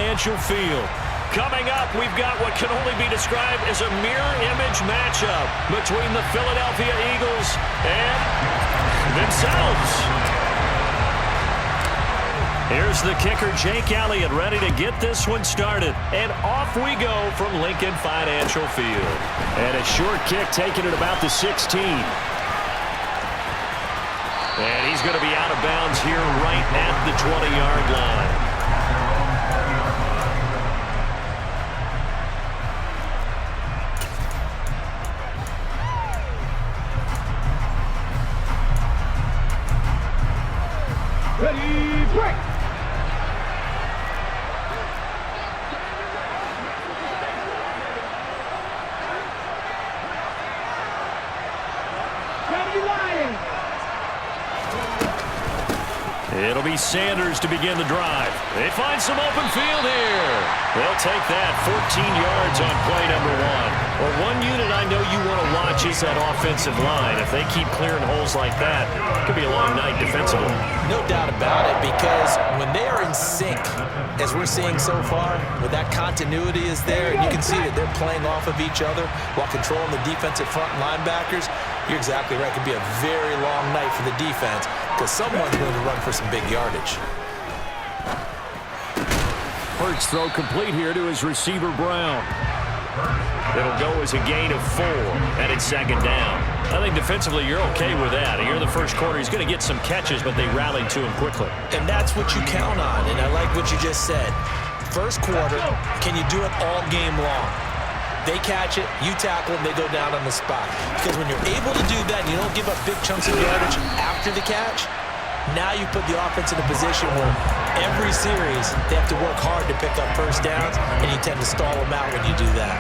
Financial Field. Coming up, we've got what can only be described as a mirror image matchup between the Philadelphia Eagles and themselves. Here's the kicker, Jake Elliott, ready to get this one started. And off we go from Lincoln Financial Field. And a short kick taken at about the 16. And he's going to be out of bounds here right at the 20-yard line. Ready, break! It'll be Sanders to begin the drive. They find some open field here. They'll take that 14 yards on play number one. Well, one unit I know you want to watch is that offensive line. If they keep clearing holes like that, it could be a long night defensively. No doubt about it, because when they are in sync, as we're seeing so far, where that continuity is there, and you can see that they're playing off of each other while controlling the defensive front linebackers, you're exactly right. It could be a very long night for the defense because someone's going to run for some big yardage. Hurts throw complete here to his receiver, Brown. It'll go as a gain of 4, and it's second down. I think defensively you're okay with that. Here in the first quarter, he's going to get some catches, but they rallied to him quickly. And that's what you count on, and I like what you just said. First quarter, can you do it all game long? They catch it, you tackle them, they go down on the spot. Because when you're able to do that and you don't give up big chunks of yardage after the catch, now you put the offense in a position where every series they have to work hard to pick up first downs, and you tend to stall them out when you do that.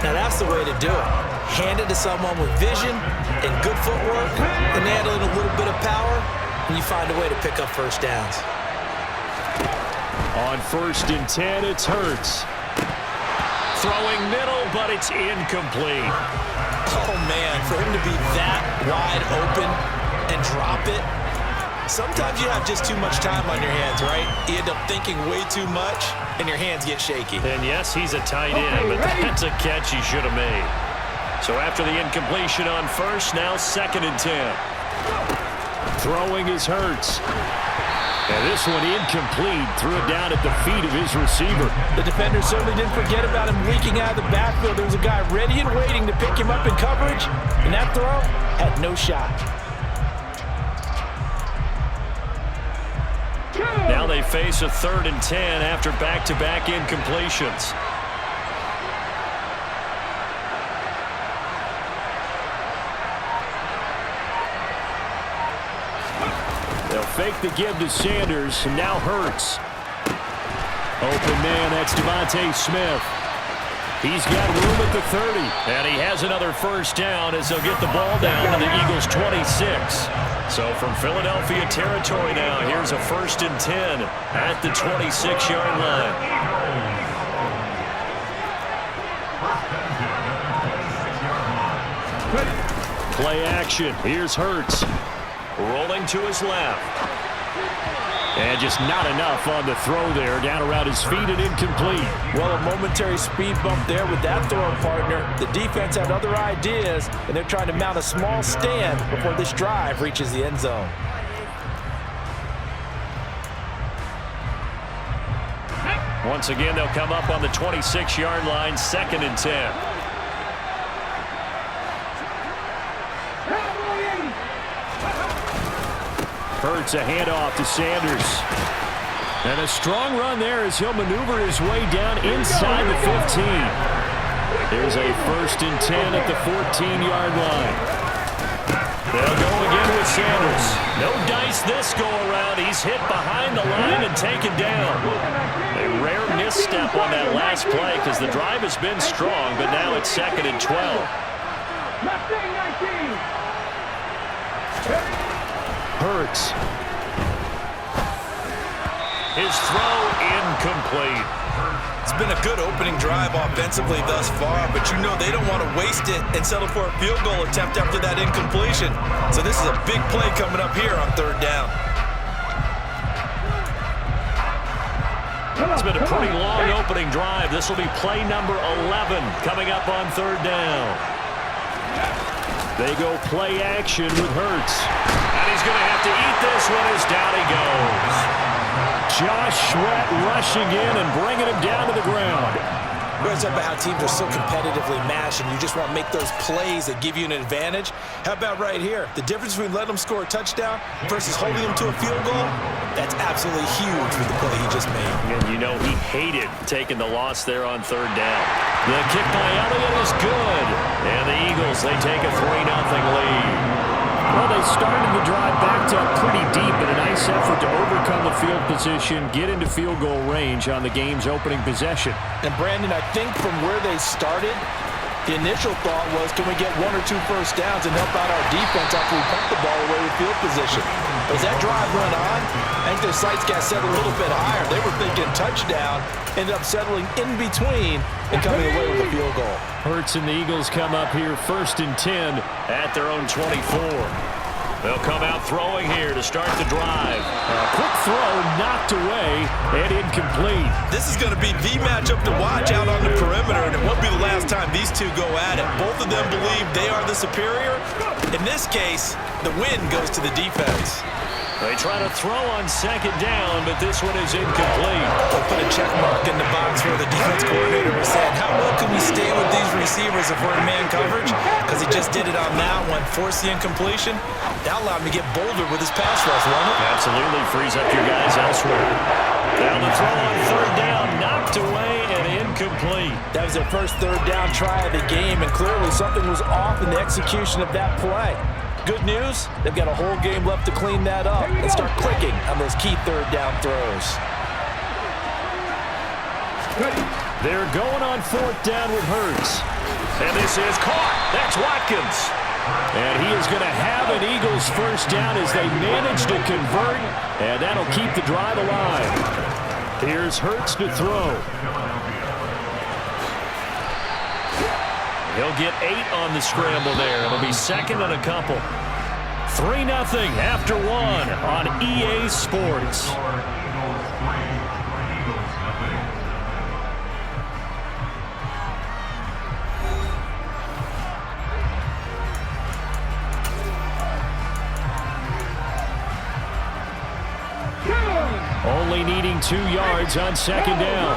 Now that's the way to do it. Hand it to someone with vision and good footwork, and add in a little bit of power, and you find a way to pick up first downs. On 1st and 10, it's Hurts. Throwing middle, but it's incomplete. Oh, man, for him to be that wide open and drop it, sometimes you have just too much time on your hands, right? You end up thinking way too much, and your hands get shaky. And yes, he's a tight end, but that's a catch he should have made. So after the incompletion on 1st, now 2nd and 10. Throwing is Hurts. And this one incomplete. Threw it down at the feet of his receiver. The defender certainly didn't forget about him leaking out of the backfield. There was a guy ready and waiting to pick him up in coverage, and that throw had no shot. Now they face a 3rd and 10 after back-to-back incompletions. They'll fake the give to Sanders, and now Hurts. Open man, that's Devontae Smith. He's got room at the 30, and he has another first down as they'll get the ball down to the Eagles' 26. So from Philadelphia territory now, here's a 1st and 10 at the 26-yard line. Play action. Here's Hurts. Rolling to his left. And just not enough on the throw there. Down around his feet and incomplete. Well, a momentary speed bump there with that throwing partner. The defense had other ideas, and they're trying to mount a small stand before this drive reaches the end zone. Once again, they'll come up on the 26-yard line, 2nd and 10. Hurts a handoff to Sanders. And a strong run there as he'll maneuver his way down inside the 15. There's a 1st and 10 at the 14-yard line. They'll go again with Sanders. No dice this go-around. He's hit behind the line and taken down. A rare misstep on that last play because the drive has been strong, but now it's 2nd and 12. Hurts. His throw incomplete. It's been a good opening drive offensively thus far, but you know they don't want to waste it and settle for a field goal attempt after that incompletion. So this is a big play coming up here on 3rd down. It's been a pretty long opening drive. This will be play number 11 coming up on third down. They go play action with Hurts. And he's going to have to eat this one as down he goes. Josh Sweat rushing in and bringing him down to the ground. We always talk about how teams are so competitively matched and you just want to make those plays that give you an advantage. How about right here? The difference between letting them score a touchdown versus holding them to a field goal, that's absolutely huge with the play he just made. And you know he hated taking the loss there on third down. The kick by Elliott is good. And the Eagles, they take a 3-0 lead. Well, they started the drive backed up pretty deep in a nice effort to overcome the field position, get into field goal range on the game's opening possession. And, Brandon, I think from where they started, the initial thought was, can we get 1 or 2 first downs and help out our defense after we punt the ball away with field position? But as that drive went on, I think their sights got set a little bit higher. They were thinking touchdown, ended up settling in between and coming away with a field goal. Hurts and the Eagles come up here 1st and 10 at their own 24. They'll come out throwing here to start the drive. A quick throw knocked away and incomplete. This is going to be the matchup to watch out on the perimeter, and it won't be the last time these two go at it. Both of them believe they are the superior. In this case, the win goes to the defense. They try to throw on 2nd down, but this one is incomplete. They'll put a check mark in the box where the defense coordinator was saying, how well can we stay with these receivers if we're in man coverage? Because he just did it on that one, forced the incompletion. That allowed him to get bolder with his pass rush, won't it? Absolutely frees up your guys elsewhere. Down the throw on 3rd down, knocked away and incomplete. That was their first 3rd down try of the game, and clearly something was off in the execution of that play. Good news, they've got a whole game left to clean that up and start clicking on those key 3rd down throws. They're going on 4th down with Hurts. And this is caught. That's Watkins. And he is going to have an Eagles 1st down as they manage to convert, and that'll keep the drive alive. Here's Hurts to throw. He'll get 8 on the scramble there. It'll be 2nd and a couple. 3-0 after 1 on EA Sports. Only needing 2 yards on 2nd down.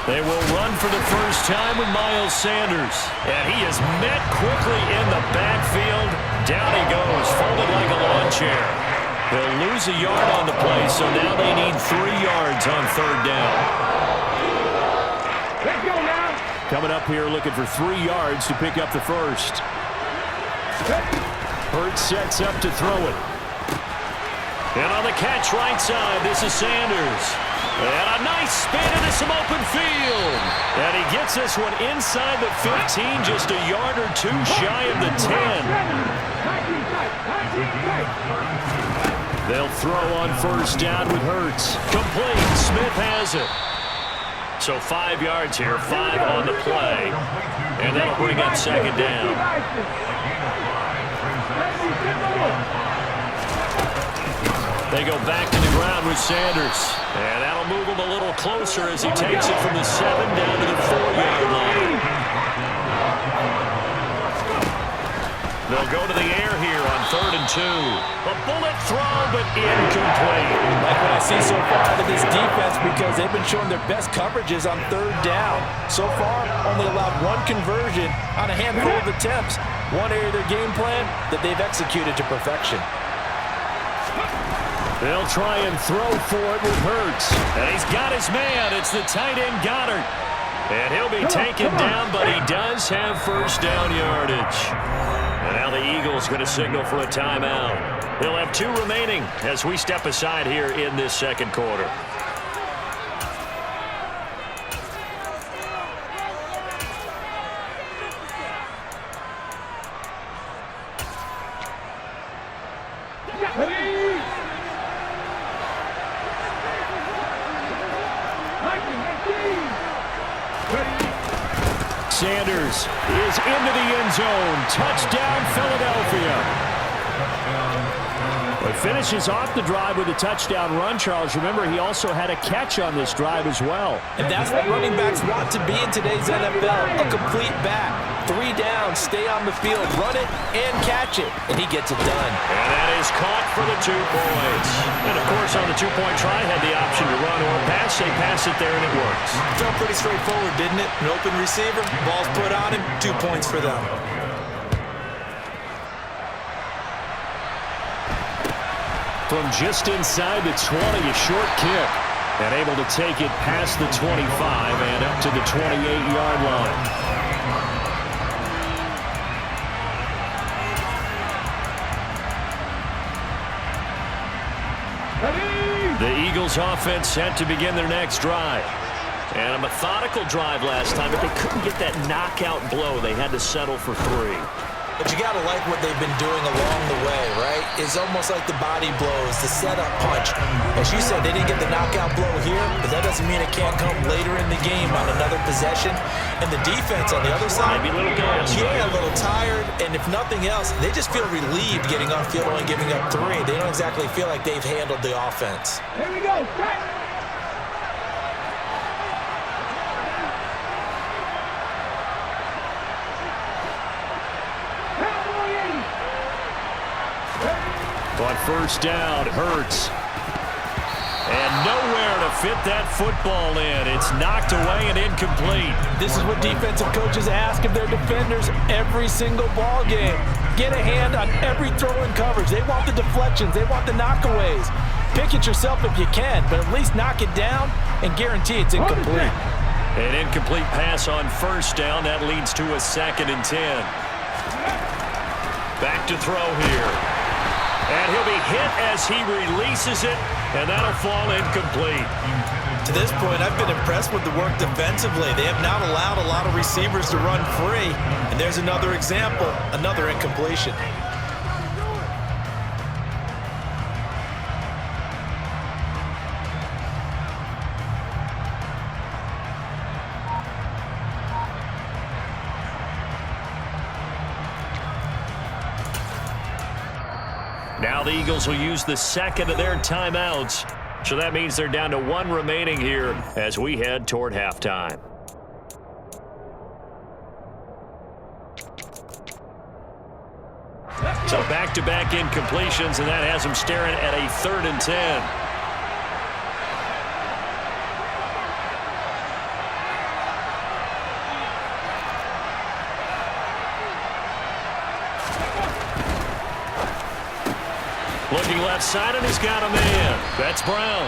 They will run for the first time with Miles Sanders. And he is met quickly in the backfield. Down he goes, folded like a lawn chair. They'll lose a yard on the play, so now they need 3 yards on 3rd down. Let's go now. Coming up here looking for 3 yards to pick up the first. Hurts sets up to throw it. And on the catch right side, this is Sanders. And a nice spin into some open field. And he gets this one inside the 15, just a yard or 2 shy of the 10. They'll throw on 1st down with Hurts. Complete. Smith has it. So 5 yards here, 5 on the play. And that'll bring up 2nd down. They go back to the ground with Sanders. And that'll move him a little closer as he takes it from the 7 down to the 4-yard line. They'll go to the air here on 3rd and 2. A bullet throw, but incomplete. Like what I see so far out of this defense, because they've been showing their best coverages on 3rd down. So far, only allowed 1 conversion on a handful of attempts. One area of their game plan that they've executed to perfection. They'll try and throw for it with Hurts. And he's got his man. It's the tight end Goddard. And he'll be taken down, but he does have 1st down yardage. And now the Eagles going to signal for a timeout. They'll have 2 remaining as we step aside here in this 2nd quarter. Sanders is into the end zone. Touchdown, Philadelphia. A Finishes off the drive with a touchdown run, Charles. Remember, he also had a catch on this drive as well. And that's what running backs want to be in today's NFL, a complete back. 3 down, stay on the field, run it, and catch it. And he gets it done. And that is caught for the 2 points. And, of course, on the 2-point try, had the option to run or pass. They pass it there, and it works. Felt pretty straightforward, didn't it? An open receiver, ball's put on him, 2 points for them. From just inside the 20, a short kick. And able to take it past the 25 and up to the 28-yard line. The Eagles offense set to begin their next drive. And a methodical drive last time, but they couldn't get that knockout blow. They had to settle for 3. But you got to like what they've been doing along the way, right? It's almost like the body blows, the setup punch. As you said, they didn't get the knockout blow here, but that doesn't mean it can't come later in the game on another possession. And the defense on the other side, maybe a little gassed. Yeah, a little tired. And if nothing else, they just feel relieved getting off field only giving up 3. They don't exactly feel like they've handled the offense. Here we go. On first down, Hurts. And nowhere to fit that football in. It's knocked away and incomplete. This is what defensive coaches ask of their defenders every single ball game. Get a hand on every throw in coverage. They want the deflections. They want the knockaways. Pick it yourself if you can, but at least knock it down and guarantee it's incomplete. An incomplete pass on first down. That leads to a 2nd and 10. Back to throw here. And he'll be hit as he releases it, and that'll fall incomplete. To this point, I've been impressed with the work defensively. They have not allowed a lot of receivers to run free. And there's another example, another incompletion. Now the Eagles will use the 2nd of their timeouts. So that means they're down to 1 remaining here as we head toward halftime. So back-to-back incompletions, and that has them staring at a 3rd and 10. Looking left side, and he's got a man. That's Brown.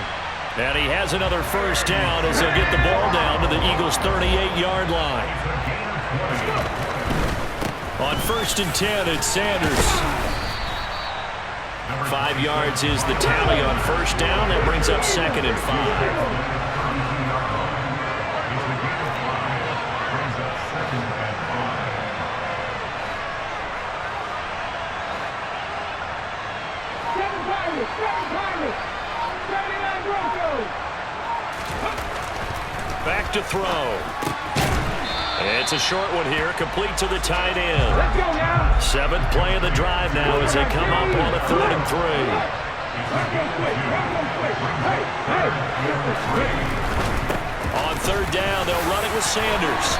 And he has another first down as they'll get the ball down to the Eagles' 38-yard line. On 1st and 10, it's Sanders. 5 yards is the tally on first down. That brings up 2nd and 5. Back to throw. It's a short one here, complete to the tight end. Let's go now. 7th play of the drive now as they come up on a 3rd and 3. On 3rd down, they'll run it with Sanders.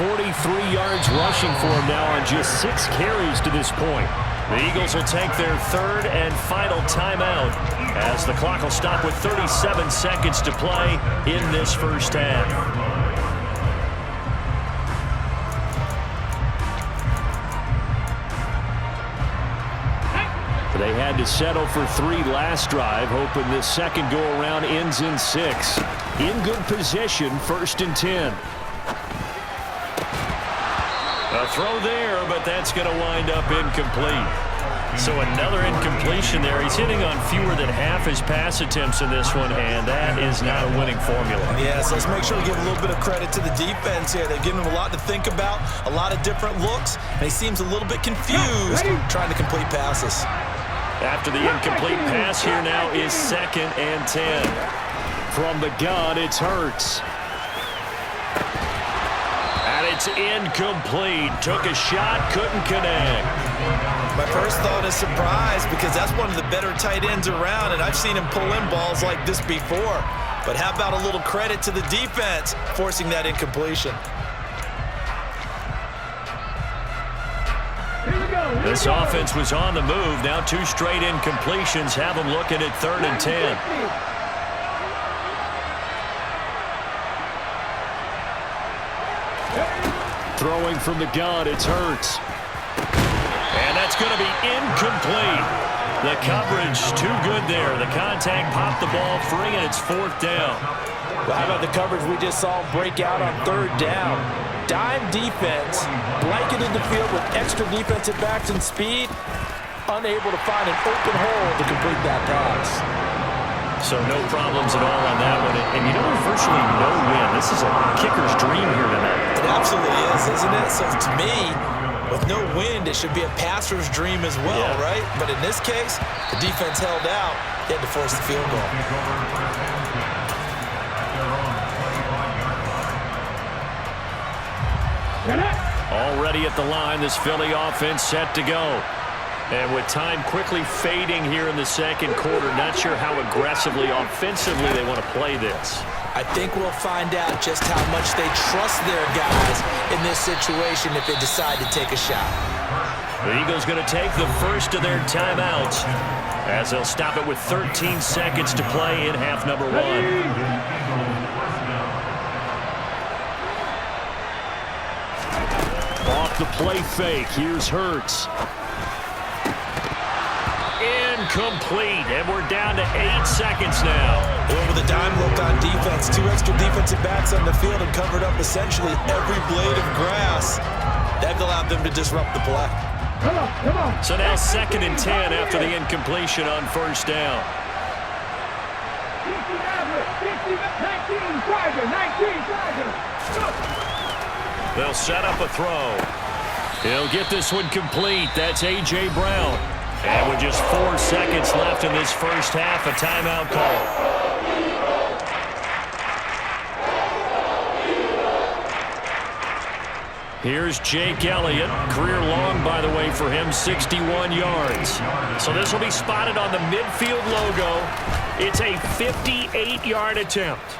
43 yards rushing for him now on just 6 carries to this point. The Eagles will take their 3rd and final timeout as the clock will stop with 37 seconds to play in this first half. They had to settle for 3 last drive, hoping this second go-around ends in 6. In good position, 1st and 10. A throw there, but that's going to wind up incomplete. So another incompletion there. He's hitting on fewer than half his pass attempts in this one, and that is not a winning formula. Yes, let's make sure we give a little bit of credit to the defense here. They've given him a lot to think about, a lot of different looks, and he seems a little bit confused trying to complete passes. After the incomplete pass, here now is 2nd and 10. From the gun, it's Hurts. And it's is incomplete. Took a shot, couldn't connect. My first thought is surprise because that's one of the better tight ends around, and I've seen him pull in balls like this before. But how about a little credit to the defense forcing that incompletion? This offense was on the move. Now 2 straight incompletions have them looking at 3rd and 10. Throwing from the gun, it's Hurts. And that's going to be incomplete. The coverage too good there. The contact popped the ball free, and it's 4th down. Well, how about the coverage we just saw break out on 3rd down? Dime defense, blanketed the field with extra defensive backs and speed, unable to find an open hole to complete that pass. So no problems at all on that one. And you know, there's virtually no win. This is a kicker's dream here tonight. It absolutely is, isn't it? So to me, with no wind, it should be a passer's dream as well, right? But in this case, the defense held out. They had to force the field goal. Already at the line, this Philly offense set to go. And with time quickly fading here in the 2nd quarter, not sure how aggressively, offensively they want to play this. I think we'll find out just how much they trust their guys in this situation if they decide to take a shot. The Eagles going to take the first of their timeouts as they'll stop it with 13 seconds to play in half number 1. Off the play fake, here's Hurts. Incomplete, and we're down to 8 seconds now. Over the dime look on defense, 2 extra defensive backs on the field and covered up essentially every blade of grass. That allowed them to disrupt the play. Come on. So now 2nd and 10 after the incompletion on 1st down. 19. They'll set up a throw. He'll get this one complete. That's A.J. Brown. And with just 4 seconds left in this first half, a timeout call. Here's Jake Elliott. Career long, by the way, for him, 61 yards. So this will be spotted on the midfield logo. It's a 58-yard attempt.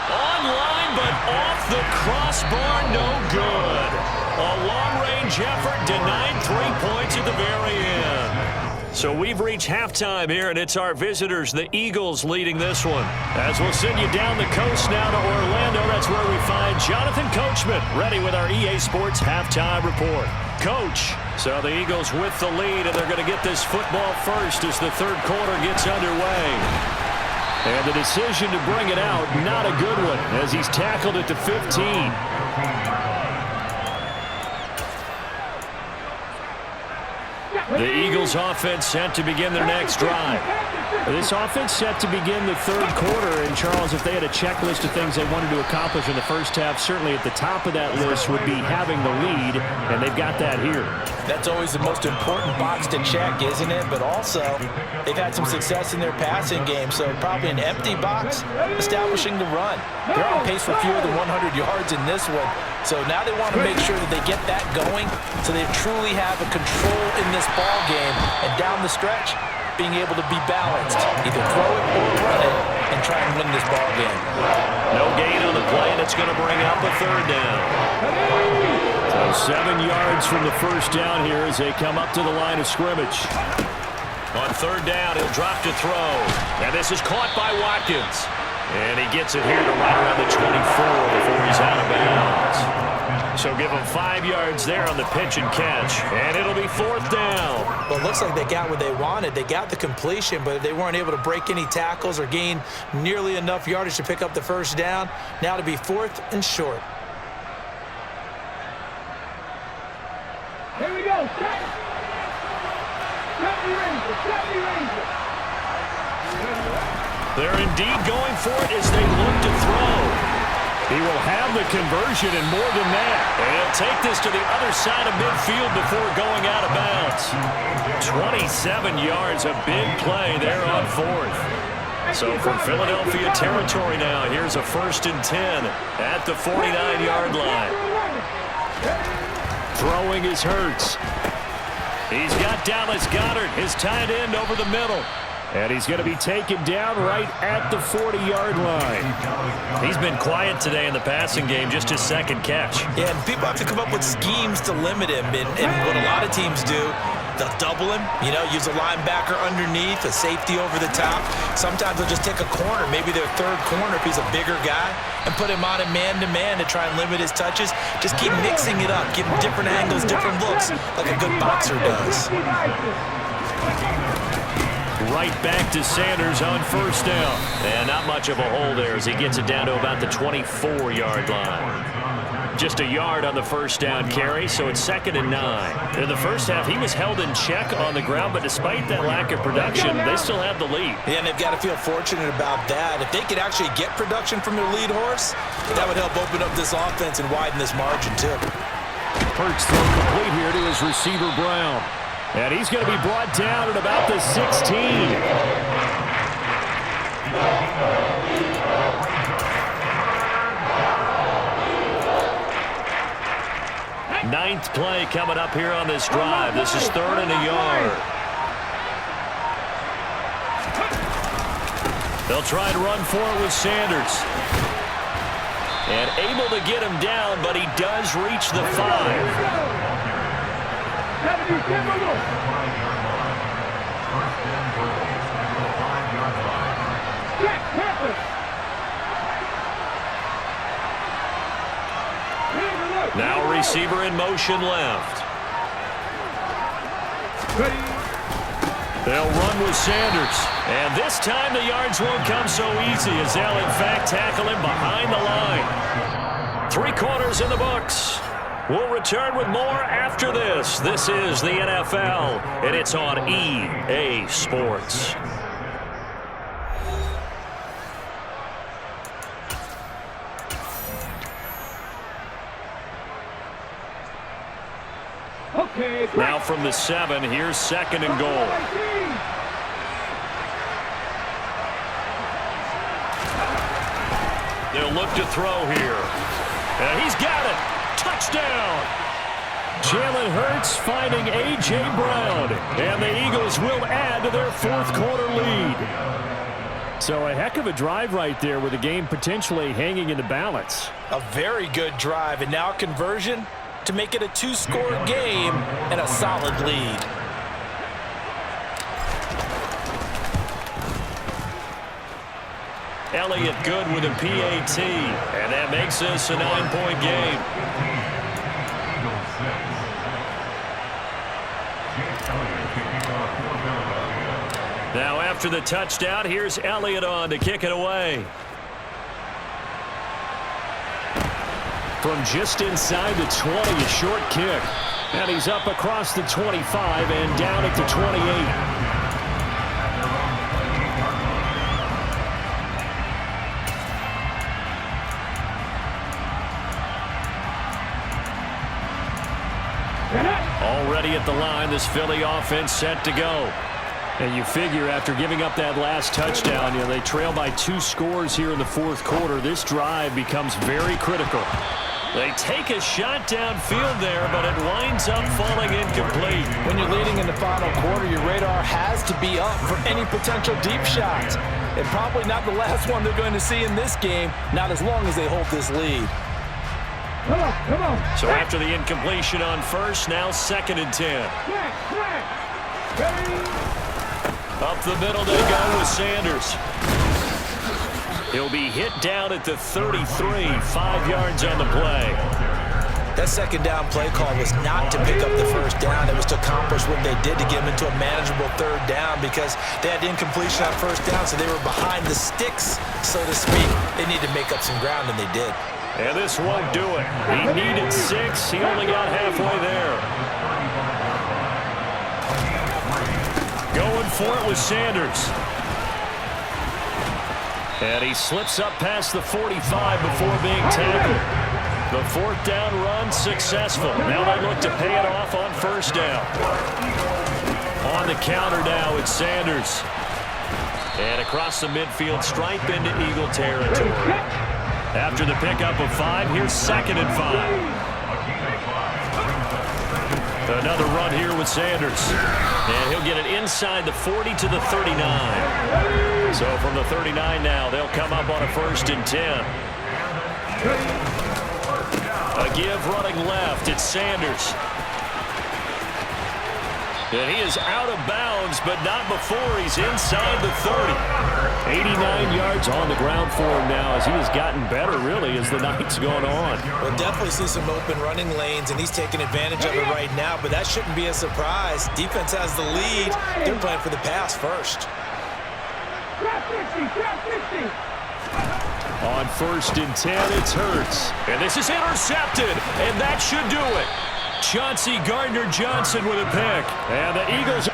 Online, but off the crossbar, no good. A long-range effort denied 3 points at the very end. So we've reached halftime here, and it's our visitors, the Eagles, leading this one. As we'll send you down the coast now to Orlando, that's where we find Jonathan Coachman, ready with our EA Sports halftime report. Coach, so the Eagles with the lead, and they're going to get this football first as the 3rd quarter gets underway. And the decision to bring it out, not a good one, as he's tackled at the 15. The Eagles offense set to begin their next drive. This offense set to begin the 3rd quarter. And, Charles, if they had a checklist of things they wanted to accomplish in the first half, certainly at the top of that list would be having the lead, and they've got that here. That's always the most important box to check, isn't it? But also, they've had some success in their passing game, so probably an empty box establishing the run. They're on pace for fewer than 100 yards in this one. So now they want to make sure that they get that going so they truly have a control in this ball game. And down the stretch, being able to be balanced. Either throw it or run it and try and win this ball game. No gain on the play, and it's going to bring up a 3rd down. So 7 yards from the first down here as they come up to the line of scrimmage. On 3rd down, he'll drop to throw. And this is caught by Watkins. And he gets it here to right around the 24 before he's out of bounds. So give him 5 yards there on the pitch and catch. And it'll be 4th down. Well, it looks like they got what they wanted. They got the completion, but they weren't able to break any tackles or gain nearly enough yardage to pick up the first down. Now to be 4th and short. Here we go. Set me Ranger. They're indeed going for it as they look to throw. He will have the conversion and more than that. And he'll take this to the other side of midfield before going out of bounds. 27 yards, a big play there on 4th. So from Philadelphia territory now, here's a 1st and 10 at the 49-yard line. Throwing is Hurts. He's got Dallas Goedert, his tight end, over the middle. And he's going to be taken down right at the 40-yard line. He's been quiet today in the passing game, just his second catch. Yeah, and people have to come up with schemes to limit him. And what a lot of teams do, they'll double him, use a linebacker underneath, a safety over the top. Sometimes they'll just take a corner, maybe their third corner if he's a bigger guy, and put him on a man-to-man to try and limit his touches. Just keep mixing it up, give him different angles, different looks, like a good boxer does. Right back to Sanders on first down. And not much of a hole there as he gets it down to about the 24-yard line. Just a yard on the first down carry, so it's 2nd and 9. In the first half, he was held in check on the ground, but despite that lack of production, they still have the lead. Yeah, and they've got to feel fortunate about that. If they could actually get production from their lead horse, that would help open up this offense and widen this margin, too. Hurts throw complete here to his receiver, Brown. And he's going to be brought down at about the 16. Ninth play coming up here on this drive. This is 3rd and a yard. They'll try to run for it with Sanders. And able to get him down, but he does reach the 5. Now receiver in motion left. They'll run with Sanders. And this time the yards won't come so easy as they'll in fact tackle him behind the line. 3 quarters in the books. We'll return with more after this. This is the NFL, and it's on EA Sports. Now from the 7, here's 2nd and goal. They'll look to throw here. And he's got it. Touchdown! Jalen Hurts finding A.J. Brown, and the Eagles will add to their 4th quarter lead. So a heck of a drive right there with the game potentially hanging in the balance. A very good drive, and now conversion to make it a 2-score game and a solid lead. Elliott good with a PAT, and that makes this a 9-point game. Now after the touchdown, here's Elliott on to kick it away. From just inside the 20, a short kick. And he's up across the 25 and down at the 28. Already at the line, this Philly offense set to go. And you figure after giving up that last touchdown, they trail by 2 scores here in the 4th quarter. This drive becomes very critical. They take a shot downfield there, but it winds up falling incomplete. When you're leading in the final quarter, your radar has to be up for any potential deep shots. And probably not the last one they're going to see in this game, not as long as they hold this lead. Come on. So after the incompletion on first, now 2nd and 10. Up the middle they go with Sanders. He'll be hit down at the 33, 5 yards on the play. That 2nd down play call was not to pick up the 1st down. It was to accomplish what they did to get them into a manageable 3rd down because they had incompletion on 1st down, so they were behind the sticks, so to speak. They needed to make up some ground, and they did. And this won't do it. He needed 6. He only got halfway there. Going for it with Sanders. And he slips up past the 45 before being tackled. The 4th down run successful. Now they look to pay it off on 1st down. On the counter now, it's Sanders. And across the midfield, stripe into Eagle territory. After the pickup of 5, here's 2nd and 5. Another run here with Sanders. And he'll get it inside the 40 to the 39. So from the 39 now, they'll come up on a 1st and 10. A give running left. It's Sanders. And he is out of bounds, but not before he's inside the 30. 89 yards on the ground for him now as he has gotten better, really, as the night's gone on. We'll definitely see some open running lanes, and he's taking advantage of it right now, but that shouldn't be a surprise. Defense has the lead. They're playing for the pass first. On 1st and 10, it's Hurts. And this is intercepted, and that should do it. Chauncey Gardner-Johnson with a pick. And the Eagles